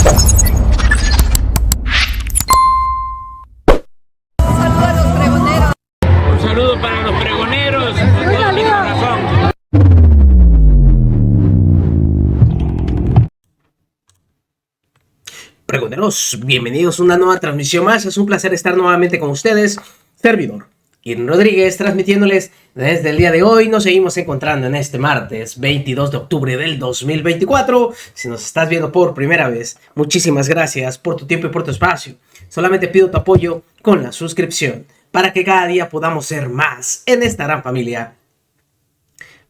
Un saludo para los pregoneros, con todo mi corazón. Pregoneros, bienvenidos a una nueva transmisión más. Es un placer estar nuevamente con ustedes. Servidor Irving Rodríguez, transmitiéndoles desde el día de hoy. Nos seguimos encontrando en este martes 22 de octubre del 2024. Si nos estás viendo por primera vez, muchísimas gracias por tu tiempo y por tu espacio. Solamente pido tu apoyo con la suscripción para que cada día podamos ser más en esta gran familia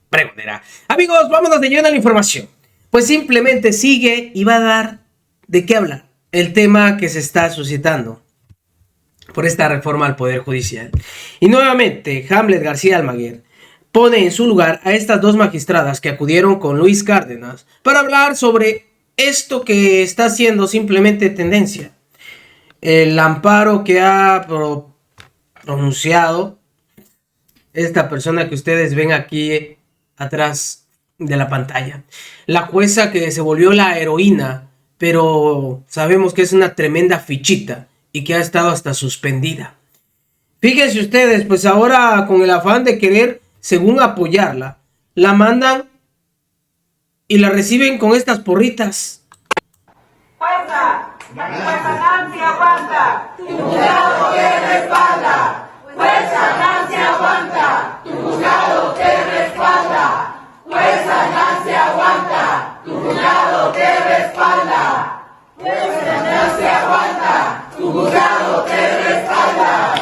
pregonera. Amigos, vámonos de lleno a la información. Pues simplemente sigue y va a dar de qué hablar el tema que se está suscitando por esta reforma al Poder Judicial. Y nuevamente, Hamlet García Almaguer pone en su lugar a estas dos magistradas que acudieron con Luis Cárdenas para hablar sobre esto que está siendo simplemente tendencia. El amparo que ha pronunciado esta persona que ustedes ven aquí atrás de la pantalla. La jueza que se volvió la heroína, pero sabemos que es una tremenda fichita y que ha estado hasta suspendida. Fíjense ustedes, pues ahora con el afán de querer, según apoyarla, la mandan y la reciben con estas porritas. ¡Fuerza! ¡Fuerza, Nancy, aguanta! ¡Tu juzgado te respalda! ¡Fuerza, Nancy, aguanta! ¡Tu juzgado te respalda! ¡Fuerza, Nancy, aguanta! ¡Tu juzgado te respalda! ¡Fuerza, Nancy, aguanta! ¡Tu juzgado te respalda!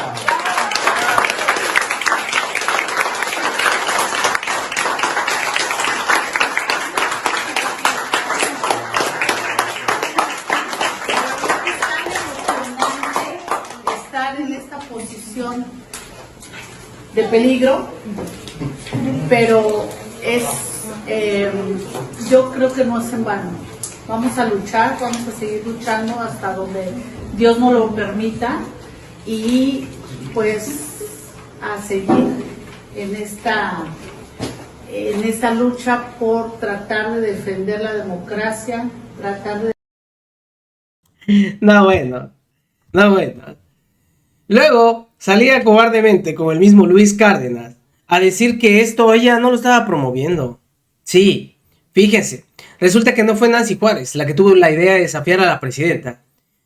Estar en esta posición de peligro, pero yo creo que no es en vano. Vamos a luchar, vamos a seguir luchando hasta donde Dios nos lo permita y pues a seguir en esta lucha por tratar de defender la democracia, tratar de... No bueno. Luego salía cobardemente con el mismo Luis Cárdenas a decir que esto ella no lo estaba promoviendo. Sí, fíjense, resulta que no fue Nancy Juárez la que tuvo la idea de desafiar a la presidenta.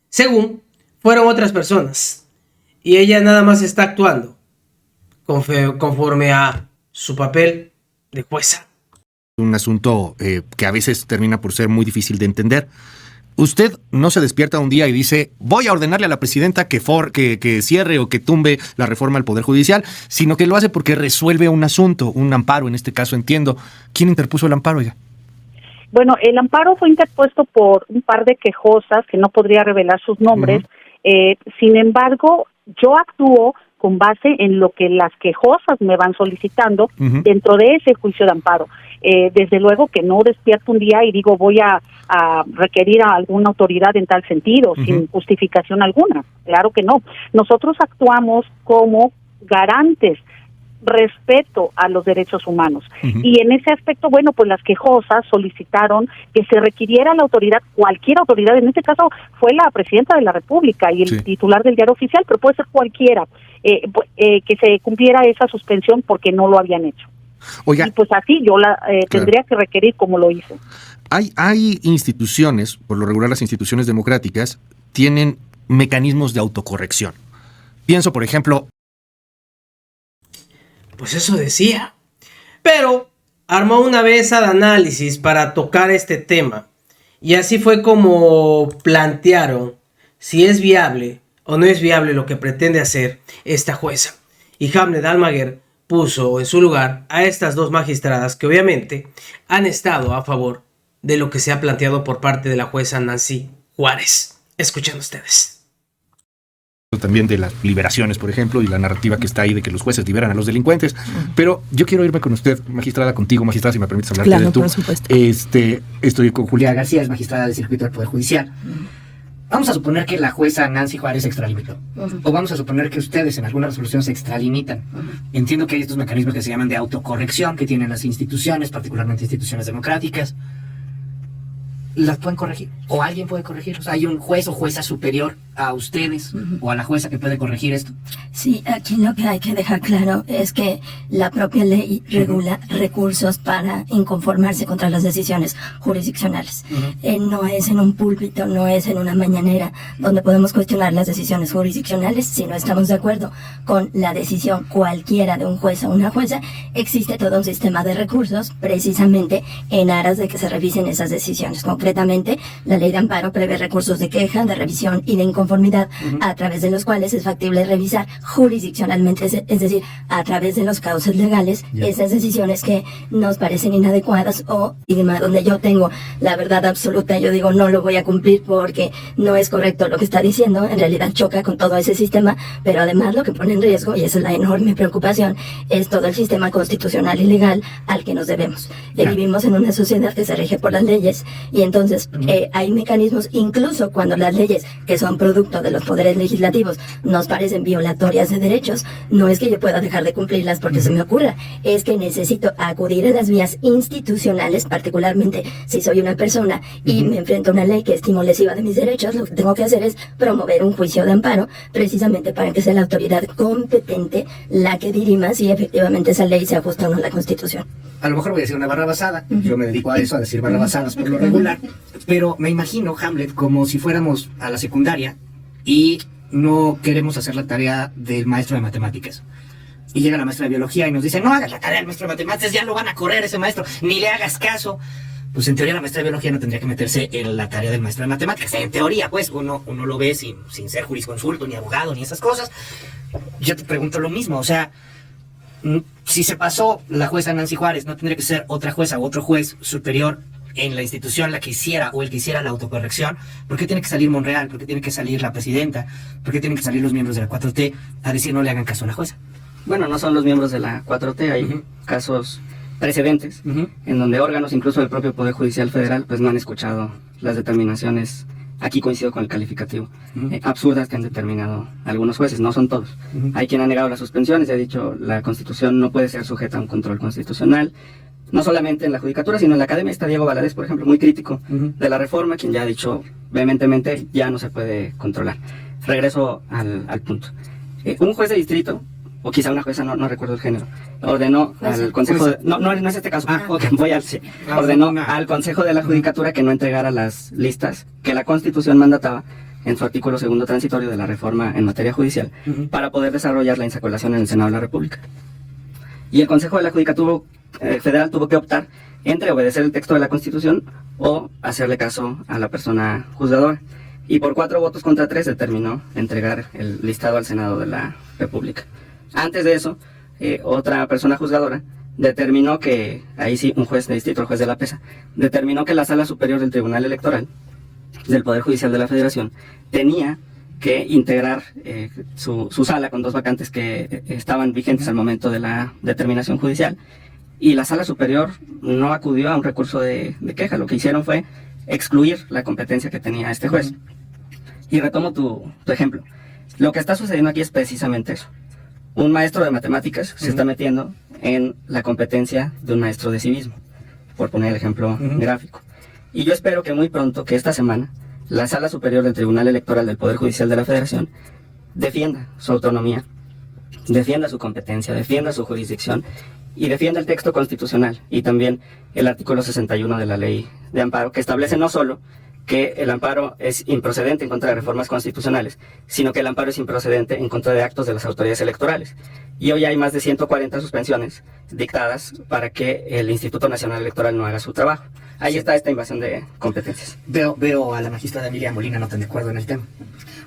Según, fueron otras personas. Y ella nada más está actuando conforme a su papel de jueza. Un asunto que a veces termina por ser muy difícil de entender. Usted no se despierta un día y dice, voy a ordenarle a la presidenta que cierre o que tumbe la reforma al Poder Judicial, sino que lo hace porque resuelve un asunto, un amparo, en este caso entiendo. ¿Quién interpuso el amparo, oiga? Bueno, el amparo fue interpuesto por un par de quejosas, que no podría revelar sus nombres. Sin embargo, yo actúo con base en lo que las quejosas me van solicitando dentro de ese juicio de amparo. Desde luego que no despierto un día y digo voy a requerir a alguna autoridad en tal sentido, sin justificación alguna. Claro que no. Nosotros actuamos como garantes, respeto a los derechos humanos. Y en ese aspecto, bueno, pues las quejosas solicitaron que se requiriera a la autoridad, cualquier autoridad, en este caso fue la presidenta de la República y el titular del diario oficial, pero puede ser cualquiera, que se cumpliera esa suspensión porque no lo habían hecho. Oiga, y pues así yo la tendría que requerir como lo hice. Hay instituciones, por lo regular las instituciones democráticas, tienen mecanismos de autocorrección. Pienso, por ejemplo... Pues eso decía. Pero armó una mesa de análisis para tocar este tema. Y así fue como plantearon si es viable o no es viable lo que pretende hacer esta jueza. Y Hamlet Almaguer puso en su lugar a estas dos magistradas que obviamente han estado a favor de lo que se ha planteado por parte de la jueza Nancy Juárez. Escuchen ustedes. También de las liberaciones, por ejemplo, y la narrativa que está ahí de que los jueces liberan a los delincuentes. Pero yo quiero irme con usted, magistrada, contigo, magistrada, si me permites hablar de tú. Por supuesto. Estoy con Julia García, es magistrada del circuito del Poder Judicial. Vamos a suponer que la jueza Nancy Juárez se extralimitó. O vamos a suponer que ustedes en alguna resolución se extralimitan. Entiendo que hay estos mecanismos que se llaman de autocorrección que tienen las instituciones, particularmente instituciones democráticas. las pueden corregir, o alguien puede corregir. O sea, hay un juez o jueza superior a ustedes o a la jueza que puede corregir esto. Sí, aquí lo que hay que dejar claro es que la propia ley regula recursos para inconformarse contra las decisiones jurisdiccionales. No es en un púlpito, no es en una mañanera donde podemos cuestionar las decisiones jurisdiccionales. Si no estamos de acuerdo con la decisión cualquiera de un juez o una jueza, existe todo un sistema de recursos precisamente en aras de que se revisen esas decisiones. Concretamente, la ley de amparo prevé recursos de queja, de revisión y de inconformidad a través de los cuales es factible revisar jurisdiccionalmente, es decir, a través de los cauces legales, esas decisiones que nos parecen inadecuadas o donde yo tengo la verdad absoluta, yo digo no lo voy a cumplir porque no es correcto lo que está diciendo, en realidad choca con todo ese sistema, pero además lo que pone en riesgo, y esa es la enorme preocupación, es todo el sistema constitucional y legal al que nos debemos. Vivimos en una sociedad que se rige por las leyes y entonces hay mecanismos, incluso cuando las leyes que son producto de los poderes legislativos nos parecen violatorias de derechos, no es que yo pueda dejar de cumplirlas porque se me ocurra, es que necesito acudir a las vías institucionales, particularmente si soy una persona y me enfrento a una ley que estimo lesiva de mis derechos, lo que tengo que hacer es promover un juicio de amparo, precisamente para que sea la autoridad competente la que dirima si efectivamente esa ley se ajusta o no a la Constitución. A lo mejor voy a decir una barra basada, yo me dedico a eso, a decir barras basadas por lo regular, pero me imagino, Hamlet, como si fuéramos a la secundaria y no queremos hacer la tarea del maestro de matemáticas. Y llega la maestra de biología y nos dice, no hagas la tarea del maestro de matemáticas, ya lo van a correr ese maestro, ni le hagas caso. Pues en teoría la maestra de biología no tendría que meterse en la tarea del maestro de matemáticas. En teoría, pues, uno lo ve sin ser jurisconsulto, ni abogado, ni esas cosas. Yo te pregunto lo mismo, o sea, si se pasó la jueza Nancy Juárez, ¿no tendría que ser otra jueza o otro juez superior en la institución la que hiciera o el que hiciera la autocorrección? ¿Por qué tiene que salir Monreal? ¿Por qué tiene que salir la presidenta? ¿Por qué tienen que salir los miembros de la 4T a decir no le hagan caso a la jueza? Bueno, no son los miembros de la 4T, hay casos precedentes en donde órganos, incluso del propio Poder Judicial Federal, pues no han escuchado las determinaciones, aquí coincido con el calificativo, absurdas que han determinado algunos jueces, no son todos. Hay quien ha negado las suspensiones y ha dicho la Constitución no puede ser sujeta a un control constitucional, no solamente en la judicatura, sino en la academia. Está Diego Valadez, por ejemplo, muy crítico de la reforma, quien ya ha dicho vehementemente ya no se puede controlar. Regreso al punto. Un juez de distrito, o quizá una jueza, no recuerdo el género, ordenó al Consejo de, no es este caso, ordenó al Consejo de la Judicatura que no entregara las listas que la Constitución mandataba en su artículo 2º transitorio de la reforma en materia judicial para poder desarrollar la insaculación en el Senado de la República. Y el Consejo de la Judicatura Federal tuvo que optar entre obedecer el texto de la Constitución o hacerle caso a la persona juzgadora. Y por 4 votos contra 3 determinó entregar el listado al Senado de la República. Antes de eso, otra persona juzgadora determinó que, ahí sí, un juez de distrito, el juez de la Pesa, determinó que la Sala Superior del Tribunal Electoral del Poder Judicial de la Federación tenía que integrar su sala con 2 vacantes que estaban vigentes al momento de la determinación judicial, y la Sala Superior no acudió a un recurso de queja. Lo que hicieron fue excluir la competencia que tenía este juez. Y retomo tu ejemplo. Lo que está sucediendo aquí es precisamente eso. Un maestro de matemáticas se está metiendo en la competencia de un maestro de civismo, por poner el ejemplo gráfico. Y yo espero que muy pronto, que esta semana, la Sala Superior del Tribunal Electoral del Poder Judicial de la Federación defienda su autonomía, defienda su competencia, defienda su jurisdicción y defienda el texto constitucional y también el artículo 61 de la Ley de Amparo, que establece no solo que el amparo es improcedente en contra de reformas constitucionales, sino que el amparo es improcedente en contra de actos de las autoridades electorales. Y hoy hay más de 140 suspensiones dictadas para que el Instituto Nacional Electoral no haga su trabajo. Ahí está esta invasión de competencias. Veo a la magistrada Emilia Molina no tan de acuerdo en el tema.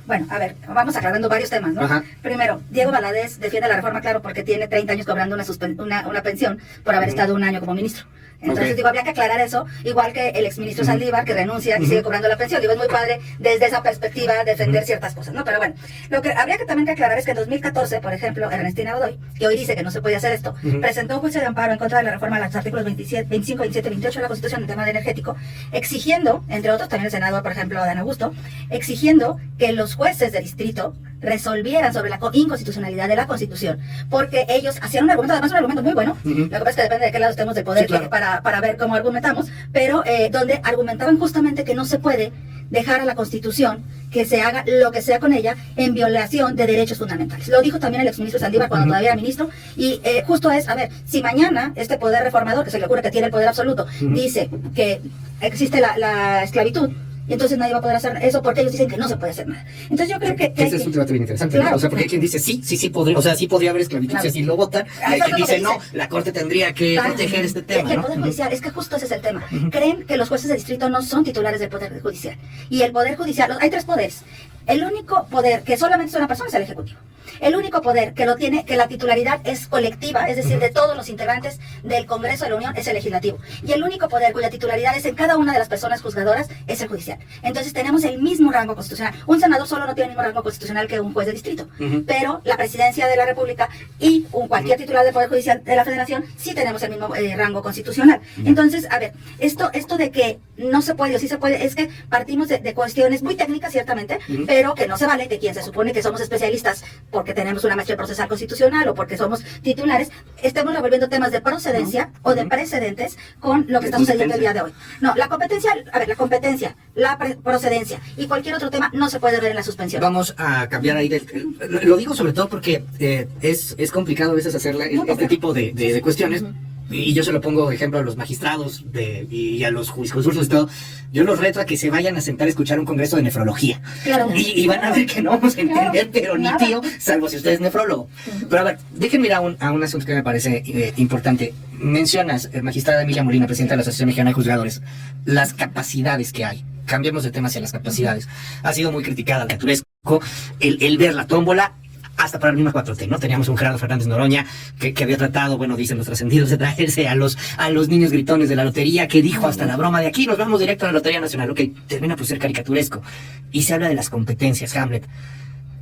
Bueno, a ver, vamos aclarando varios temas, ¿no? Primero, Diego Valadez defiende la reforma, claro, porque tiene 30 años cobrando una pensión por haber estado 1 año como ministro. Entonces, digo, habría que aclarar eso, igual que el exministro Saldívar, que renuncia y sigue cobrando la pensión. Digo, es muy padre desde esa perspectiva defender ciertas cosas, ¿no? Pero bueno, lo que habría que también que aclarar es que en 2014, por ejemplo, Ernestina Godoy, que hoy dice que no se puede hacer esto, presentó un juicio de amparo en contra de la reforma a los artículos 25, 27, 28 de la Constitución en tema de energético, exigiendo, entre otros también el senador, por ejemplo, Dan Augusto, exigiendo que los jueces de distrito resolvieran sobre la inconstitucionalidad de la Constitución, porque ellos hacían un argumento, además un argumento muy bueno, lo que pasa es que depende de qué lado estemos del poder, sí, claro, para ver cómo argumentamos, pero donde argumentaban justamente que no se puede dejar a la Constitución que se haga lo que sea con ella en violación de derechos fundamentales. Lo dijo también el exministro Saldívar cuando todavía era ministro, y justo es, a ver, si mañana este poder reformador, que se le ocurre que tiene el poder absoluto, dice que existe la esclavitud, y entonces nadie va a poder hacer eso porque ellos dicen que no se puede hacer nada. Entonces yo creo que ese es un debate bien interesante, claro, ¿no? O sea, porque hay quien dice sí podría, o sea, sí podría haber esclavitud, claro, si así lo votan, y hay quien dice no, la Corte tendría que proteger este tema, el ¿no? Poder Judicial, es que justo ese es el tema. Creen que los jueces de distrito no son titulares del Poder Judicial, y el Poder Judicial, hay 3 poderes. El único poder que solamente es una persona es el Ejecutivo. El único poder que lo tiene, que la titularidad es colectiva, es decir, de todos los integrantes del Congreso de la Unión, es el Legislativo. Y el único poder cuya titularidad es en cada una de las personas juzgadoras es el judicial. Entonces tenemos el mismo rango constitucional. Un senador solo no tiene el mismo rango constitucional que un juez de distrito, pero la presidencia de la República y cualquier titular del Poder Judicial de la Federación sí tenemos el mismo rango constitucional. Entonces, a ver, esto de que no se puede o sí se puede, es que partimos de cuestiones muy técnicas, ciertamente, pero que no se vale que quien se supone que somos especialistas porque tenemos una maestría procesal constitucional o porque somos titulares, estemos revolviendo temas de procedencia o de precedentes con lo que está sucediendo el día de hoy. No, la competencia, la procedencia y cualquier otro tema no se puede ver en la suspensión. Vamos a cambiar ahí, lo digo sobre todo porque es complicado a veces hacer este tipo de cuestiones. Y yo se lo pongo de ejemplo a los magistrados y a los jurisconsultos y todo. Yo los reto a que se vayan a sentar a escuchar un congreso de nefrología. Claro. Y van a ver que no vamos a entender, pero ni tío, salvo si usted es nefrólogo. Pero a ver, déjenme ir a un asunto que me parece importante. Mencionas, magistrada Emilia Molina, presidenta de la Asociación Mexicana de Juzgadores, las capacidades que hay. Cambiemos de tema hacia las capacidades. Ha sido muy criticada la Turesco, el ver la tómbola. Hasta para la misma 4T, ¿no? Teníamos un Gerardo Fernández Noroña que había tratado, bueno, dicen los trascendidos, de traerse a los niños gritones de la lotería, que dijo hasta la broma de aquí nos vamos directo a la Lotería Nacional. Ok, termina por ser caricaturesco. Y se habla de las competencias, Hamlet.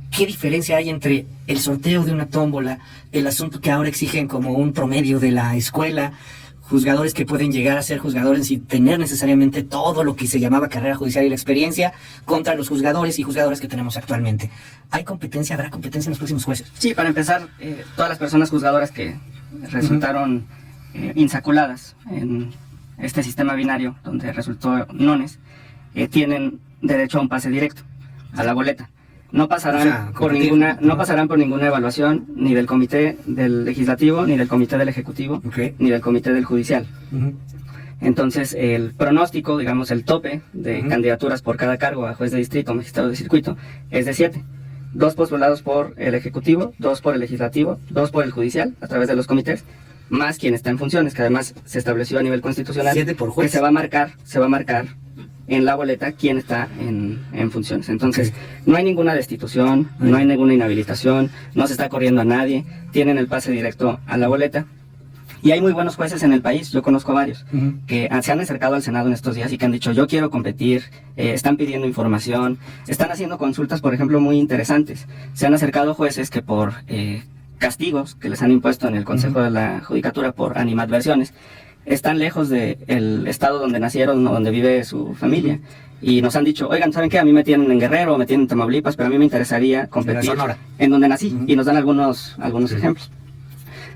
¿Qué diferencia hay entre el sorteo de una tómbola, el asunto que ahora exigen como un promedio de la escuela, juzgadores que pueden llegar a ser juzgadores sin tener necesariamente todo lo que se llamaba carrera judicial y la experiencia, contra los juzgadores y juzgadoras que tenemos actualmente? ¿Hay competencia? ¿Habrá competencia en los próximos jueces? Sí, para empezar, todas las personas juzgadoras que resultaron insaculadas en este sistema binario, donde resultó nones, tienen derecho a un pase directo, a la boleta. No pasarán por ninguna evaluación ni del comité del legislativo, ni del comité del ejecutivo, ni del comité del judicial. Entonces el pronóstico, digamos el tope de candidaturas por cada cargo a juez de distrito o magistrado de circuito es de 7. 2 postulados por el ejecutivo, 2 por el legislativo, 2 por el judicial a través de los comités, más quien está en funciones, que además se estableció a nivel constitucional, 7 por juez. Que se va a marcar en la boleta quién está en funciones. Entonces, no hay ninguna destitución, no hay ninguna inhabilitación, no se está corriendo a nadie, tienen el pase directo a la boleta. Y hay muy buenos jueces en el país, yo conozco varios, que se han acercado al Senado en estos días y que han dicho, yo quiero competir, están pidiendo información, están haciendo consultas, por ejemplo, muy interesantes. Se han acercado jueces que por castigos que les han impuesto en el Consejo de la Judicatura por animadversiones, están lejos del estado donde nacieron o donde vive su familia. Y nos han dicho, oigan, ¿saben qué? A mí me tienen en Guerrero, me tienen en Tamaulipas, pero a mí me interesaría competir en donde nací. Y nos dan algunos ejemplos.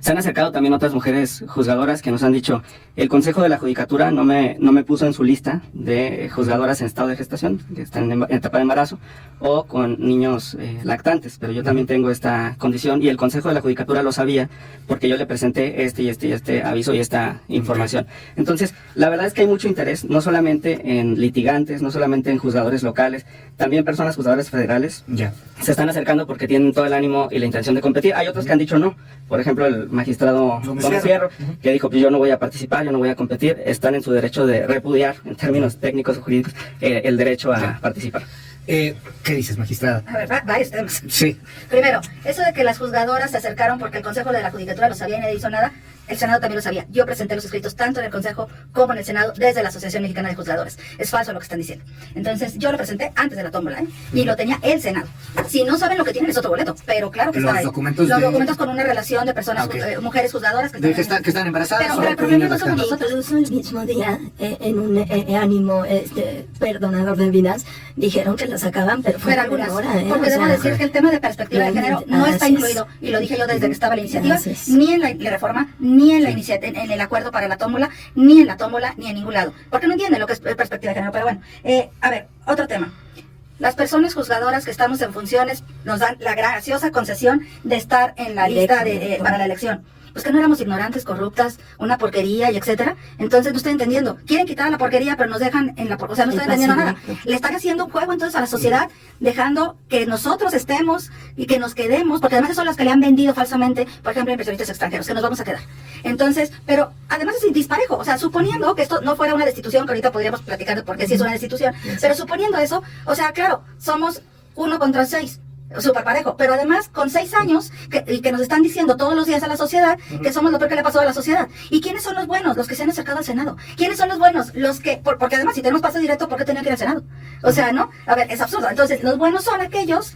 Se han acercado también otras mujeres juzgadoras que nos han dicho, el Consejo de la Judicatura no me puso en su lista de juzgadoras en estado de gestación, que están en etapa de embarazo, o con niños lactantes, pero yo también tengo esta condición y el Consejo de la Judicatura lo sabía porque yo le presenté este aviso y esta información. Entonces, la verdad es que hay mucho interés, no solamente en litigantes, no solamente en juzgadores locales, también personas juzgadoras federales se están acercando porque tienen todo el ánimo y la intención de competir. Hay otros que han dicho no, por ejemplo el magistrado Gómez Fierro, que dijo, pues yo no voy a participar, yo no voy a competir, están en su derecho de repudiar, en términos técnicos o jurídicos, el derecho a participar. ¿Qué dices, magistrada? A ver, varios temas. Sí. Primero, eso de que las juzgadoras se acercaron porque el Consejo de la Judicatura lo sabía y nadie hizo nada, el Senado también lo sabía. Yo presenté los escritos tanto en el Consejo como en el Senado desde la Asociación Mexicana de Juzgadores. Es falso lo que están diciendo. Entonces, yo lo presenté antes de la tómbola, y lo tenía el Senado. Si no saben lo que tienen es otro boleto, pero claro que está ahí. Los documentos con una relación de personas, mujeres juzgadoras que están embarazadas. Pero el problema no somos nosotros. Incluso el mismo día, en un ánimo perdonador de vidas, dijeron que la sacaban, pero fue Pero algunas, ahora, porque debo decir que el tema de perspectiva de género no está incluido, y lo dije yo desde que estaba la iniciativa, ni en la reforma, ni en la en el acuerdo para la tómbola, ni en la tómbola, ni en ningún lado, porque no entienden lo que es perspectiva de género. Pero bueno, a ver, otro tema. Las personas juzgadoras que estamos en funciones nos dan la graciosa concesión de estar en la lista para la elección. Pues que no éramos ignorantes, corruptas, una porquería y etcétera. Entonces no estoy entendiendo. Quieren quitar la porquería, pero nos dejan en la porquería. O sea, no estoy entendiendo nada. Le están haciendo un juego entonces a la sociedad, dejando que nosotros estemos y que nos quedemos, porque además son las que le han vendido falsamente, por ejemplo, inversionistas extranjeros, que nos vamos a quedar. Entonces, pero además es disparejo. O sea, suponiendo que esto no fuera una destitución, que ahorita podríamos platicar de por qué sí es una destitución, pero suponiendo eso, o sea, claro, somos 1 contra 6. Súper parejo, pero además con 6 años que nos están diciendo todos los días a la sociedad que somos lo peor que le ha pasado a la sociedad. ¿Y quiénes son los buenos? Los que se han acercado al Senado. ¿Quiénes son los buenos? Los que, porque además si tenemos pase directo, ¿por qué tenían que ir al Senado? O sea, ¿no? A ver, es absurdo. Entonces, los buenos son aquellos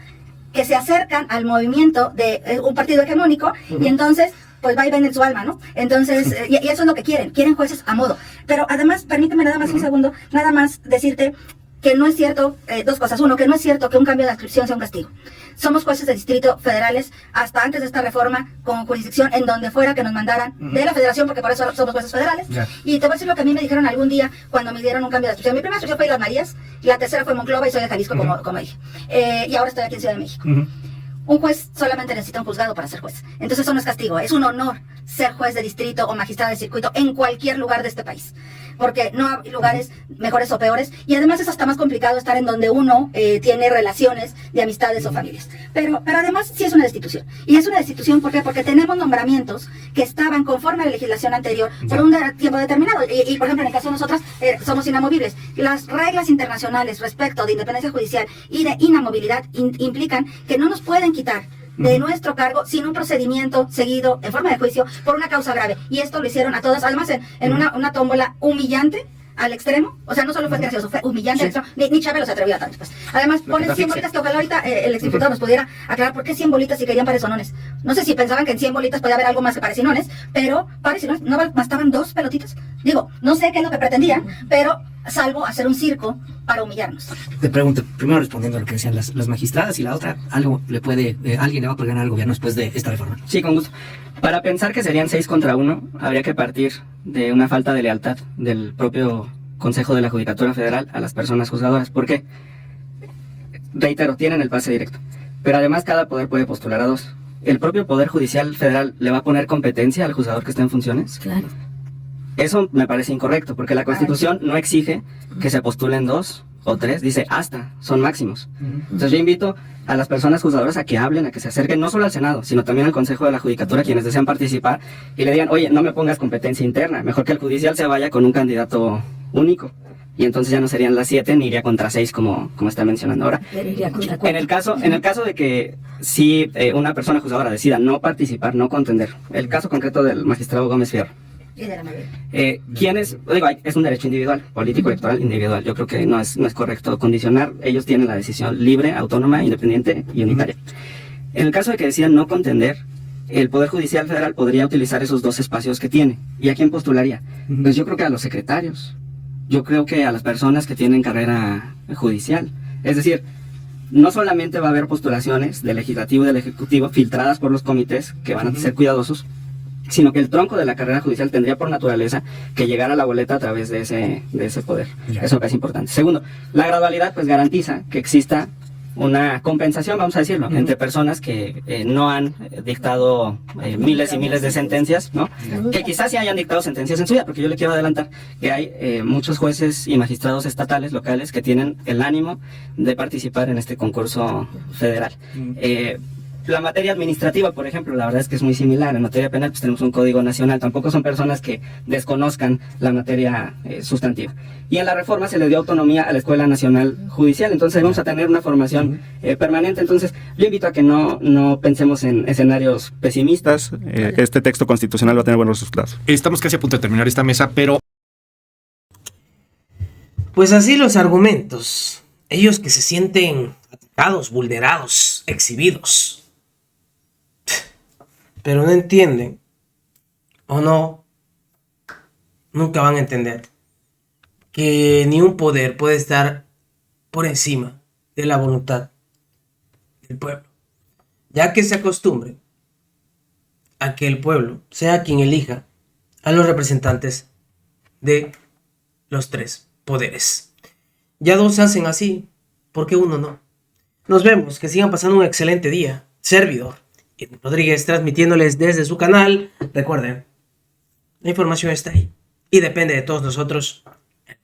que se acercan al movimiento de un partido hegemónico y entonces pues va y venden su alma, ¿no? Entonces, y eso es lo que quieren jueces a modo. Pero además, permíteme nada más un segundo, nada más decirte que no es cierto, 2 cosas. Uno, que no es cierto que un cambio de adscripción sea un castigo. Somos jueces de distrito federales hasta antes de esta reforma con jurisdicción en donde fuera que nos mandaran de la federación, porque por eso somos jueces federales. Y te voy a decir lo que a mí me dijeron algún día cuando me dieron un cambio de adscripción. Mi primera adscripción fue en Las Marías, y la tercera fue en Monclova, y soy de Jalisco, como dije. Y ahora estoy aquí en Ciudad de México. Un juez solamente necesita un juzgado para ser juez. Entonces eso no es castigo, es un honor ser juez de distrito o magistrado de circuito en cualquier lugar de este país. Porque no hay lugares mejores o peores, y además es hasta más complicado estar en donde uno tiene relaciones de amistades o familias. Pero además sí es una destitución. Y es una destitución, ¿por qué? Porque tenemos nombramientos que estaban conforme a la legislación anterior por un tiempo determinado. Y por ejemplo, en el caso de nosotras, somos inamovibles. Las reglas internacionales respecto de independencia judicial y de inamovilidad implican que no nos pueden quitar de nuestro cargo sin un procedimiento seguido en forma de juicio por una causa grave. Y esto lo hicieron a todas, además en una tómbola humillante al extremo. O sea, no solo fue gracioso, fue humillante al extremo. Ni Chávez se atrevió a tanto. Pues. Además, ponen 100 bolitas, que ojalá ahorita el exdiputado nos pudiera aclarar por qué 100 bolitas si querían parezonones. No sé si pensaban que en 100 bolitas podía haber algo más que parezinones, pero parezinones, ¿no bastaban 2 pelotitas? Digo, no sé qué es lo que pretendían, pero salvo hacer un circo para humillarnos. Te pregunto, primero respondiendo a lo que decían las magistradas, y la otra, alguien le va a poder ganar al gobierno después de esta reforma. Sí, con gusto. Para pensar que serían 6 contra 1, habría que partir de una falta de lealtad del propio Consejo de la Judicatura Federal a las personas juzgadoras. ¿Por qué? Reitero, tienen el pase directo, pero además cada poder puede postular a 2. ¿El propio Poder Judicial Federal le va a poner competencia al juzgador que está en funciones? Claro. Eso me parece incorrecto, porque la Constitución no exige que se postulen 2 o 3, dice hasta, son máximos. Entonces yo invito a las personas juzgadoras a que hablen, a que se acerquen no solo al Senado, sino también al Consejo de la Judicatura, quienes desean participar, y le digan, oye, no me pongas competencia interna, mejor que el judicial se vaya con un candidato único. Y entonces ya no serían las 7, ni iría contra 6 como está mencionando ahora. En el caso de que si una persona juzgadora decida no participar, no contender, el caso concreto del magistrado Gómez Fierro, es un derecho individual, político electoral individual. Yo creo que no es correcto condicionar. Ellos tienen la decisión libre, autónoma, independiente y unitaria. En el caso de que decidan no contender, el Poder Judicial Federal podría utilizar esos 2 espacios que tiene. ¿Y a quién postularía? Pues yo creo que a los secretarios. Yo creo que a las personas que tienen carrera judicial. Es decir, no solamente va a haber postulaciones del legislativo y del ejecutivo filtradas por los comités, que van a ser cuidadosos, sino que el tronco de la carrera judicial tendría por naturaleza que llegar a la boleta a través de ese poder. Eso es importante. Segundo, la gradualidad pues garantiza que exista una compensación, vamos a decirlo, entre personas que no han dictado miles y miles de sentencias, ¿no? Que quizás sí hayan dictado sentencias en su vida, porque yo le quiero adelantar que hay muchos jueces y magistrados estatales, locales, que tienen el ánimo de participar en este concurso federal. La materia administrativa, por ejemplo, la verdad es que es muy similar. En materia penal pues tenemos un código nacional, tampoco son personas que desconozcan la materia sustantiva. Y en la reforma se le dio autonomía a la Escuela Nacional Judicial, entonces vamos a tener una formación permanente. Entonces yo invito a que no pensemos en escenarios pesimistas. Este texto constitucional va a tener buenos resultados. Estamos casi a punto de terminar esta mesa, pero... Pues así los argumentos. Ellos que se sienten atacados, vulnerados, exhibidos. Pero no entienden, o nunca van a entender, que ni un poder puede estar por encima de la voluntad del pueblo, ya que se acostumbre a que el pueblo sea quien elija a los representantes de los tres poderes. Ya dos hacen así, ¿por qué uno no? Nos vemos, que sigan pasando un excelente día. Servidor Irving Rodríguez, transmitiéndoles desde su canal. Recuerden, la información está ahí y depende de todos nosotros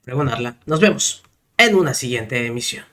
pregonarla. Nos vemos en una siguiente emisión.